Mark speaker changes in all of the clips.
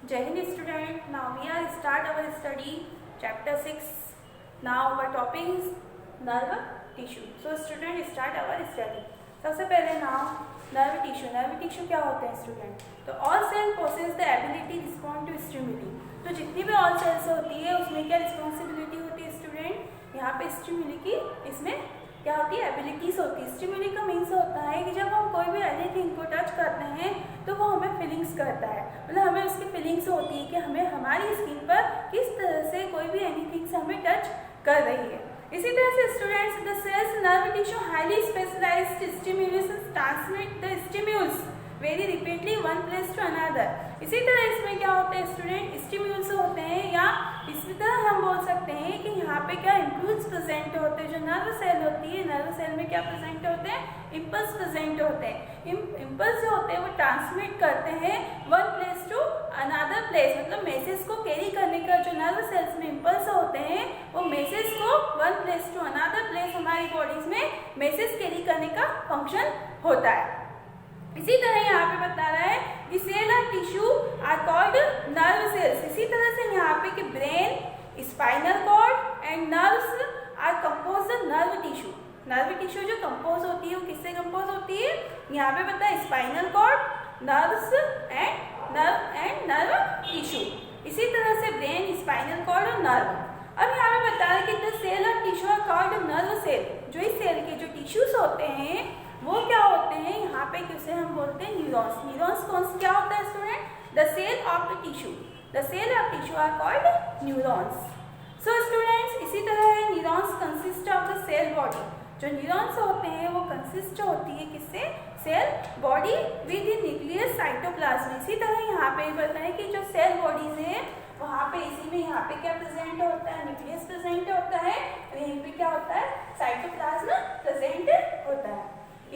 Speaker 1: Jai Hind student. Now we are start our study chapter 6. Now our topic is nerve tissue. So student start our study. सबसे पहले नाम nerve tissue. Nerve tissue क्या होते हैं student? तो all cell possess the ability respond to stimuli. तो जितनी भी all cells होती है उसमें क्या रिस्पॉन्सिबिलिटी होती है स्टूडेंट? यहाँ पे स्टिमुली की इसमें क्या होती है एबिलिटीज होती है। स्टिमुली का मीन्स होता है कि जब हम कोई भी एनीथिंग को टच करते हैं तो वो हमें फीलिंग्स करता है, मतलब हमें उसकी फीलिंग्स होती है कि हमें हमारी स्किन पर किस तरह से कोई भी एनीथिंग से हमें टच कर रही है। इसी तरह से students the cells nerve tissue highly specialised stimulations transmit the stimulus very repeatedly one place to another. इसी तरह इसमें क्या होते हैं स्टूडेंट, स्टिम्यूल्स होते हैं या इसी तरह हम बोल सकते हैं कि यहाँ पे क्या इम्पल्स प्रेजेंट होते हैं। जो नर्व सेल होती है, नर्व सेल में क्या प्रेजेंट होते हैं? इम्पल्स प्रेजेंट होते हैं। इम्पल्स जो होते हैं वो ट्रांसमिट करते हैं one place to another place, मतलब मैसेज को कैरी करने का जो नर्व सेल्स में इम्पल्स होते हैं वो मैसेज को one place to another place हमारी बॉडीज में मैसेज कैरी करने का फंक्शन होता है। इसी तरह यहाँ पे बता रहा है कि सेल और tissue are called nerve cells. इसी तरह से यहाँ पे कि brain, spinal cord and nerves are compose the nerve tissue. Nerve tissue जो कंपोज होती है वो किससे कंपोज होती है? यहाँ पे बता है spinal cord, nerves and nerve tissue. इसी तरह से ब्रेन, स्पाइनल कॉर्ड और नर्व। अब यहाँ पे बता रहा है कि द सेल और tissue are called nerve cell. जो इस सेल के जो टिश्यूज होते हैं वो क्या होते हैं? यहाँ पे किसे हम बोलते हैं? न्यूरॉन्स। न्यूरॉन्स कौन सा क्या होता है student? The cell of the tissue. The cell of tissue are called neurons. So students इसी तरह neurons consist of the cell body. जो न्यूरॉन्स होते हैं वो कंसिस्ट होती है किससे? Cell body within nucleus cytoplasm. इसी तरह यहाँ पे बताएं कि जो सेल बॉडीज है वहाँ पे इसी में यहाँ पे क्या प्रेजेंट होता है? न्यूक्लियस प्रेजेंट होता है। यहीं पे क्या होता है? साइटोप्लाज्म प्रेजेंट होता है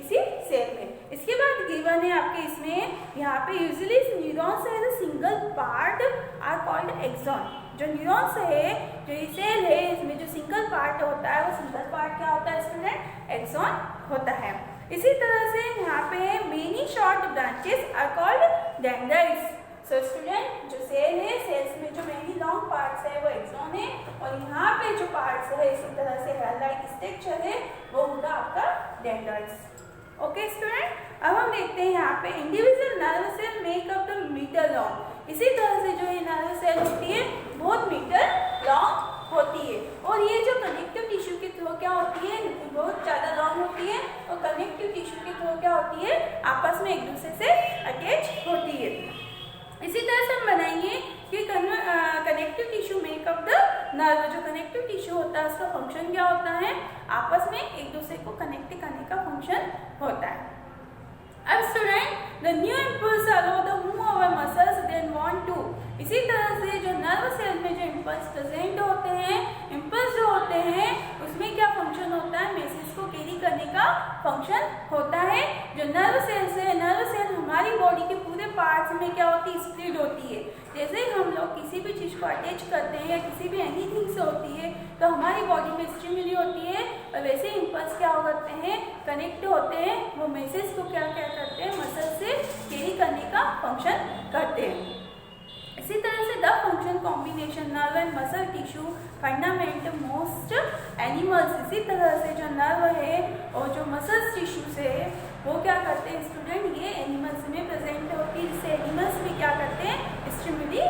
Speaker 1: इसी सेल में। इसके बाद गिवन है आपके इसमें यहाँ पे यूजुअली न्यूरॉन्स है the single part are called axon. जो न्यूरॉन्स है, जो ये सेल है, इसमें जो सिंगल पार्ट होता है वो सिंगल पार्ट क्या होता है स्टूडेंट? एक्सॉन होता है। इसी तरह से यहाँ पे many short branches are called dendrites. So student जो सेल है, सेल्स में जो मेनी लॉन्ग पार्ट्स है वो एक्सॉन है और यहाँ पे जो पार्ट्स है इसी तरह से हेयर लाइक स्ट्रक्चर है वो होगा आपका डेंड्राइट्स। ओके स्टूडेंट, अब हम देखते हैं यहाँ पे individual nerve cell make up the metre long. इसी तरह से जो ये नर्व सेल होती है बहुत मीटर लॉन्ग होती है और ये जो कनेक्टिव टिश्यू के थ्रू क्या होती है? बहुत ज़्यादा लॉन्ग होती है और कनेक्टिव टिश्यू के थ्रू क्या होती है? आपस में एक दूसरे से अटैच होती है। इसी तरह से हम बनाएंगे कि connective tissue makeup the nerve. जो कनेक्टिव टिश्यू होता है उसका फंक्शन क्या होता है? आपस में एक दूसरे को कनेक्ट करने का फंक्शन होता है। अब student the new impulse allow the move our muscles then want to. इसी तरह से जो नर्व सेल में जो इम्पल्स प्रेजेंट होते हैं, इम्पल्स जो होते हैं उसमें क्या फंक्शन होता है? मैसेज को कैरी करने का फंक्शन होता है। जो नर्व सेल्स है, नर्व सेल हमारी बॉडी के पूरे पार्ट्स में क्या होती है? स्प्लिट होती है। जैसे ही हम लोग किसी भी चीज़ को अटैच करते हैं या किसी भी एनीथिंग से होती है तो हमारी बॉडी में स्टिमुली होती है और वैसे ही इम्पल्स क्या हो करते हैं? कनेक्ट होते हैं। वो मैसेज को क्या करते हैं? मसल से कैरी करने का फंक्शन करते हैं। इसी तरह से the function combination nerve and muscle tissue fundament most animals. इसी तरह से जो नर्व है और जो मसल टिश्यूज है वो क्या करते हैं स्टूडेंट? ये एनिमल्स में प्रेजेंट होती है, जिससे एनिमल्स में क्या करते हैं? स्टिमुली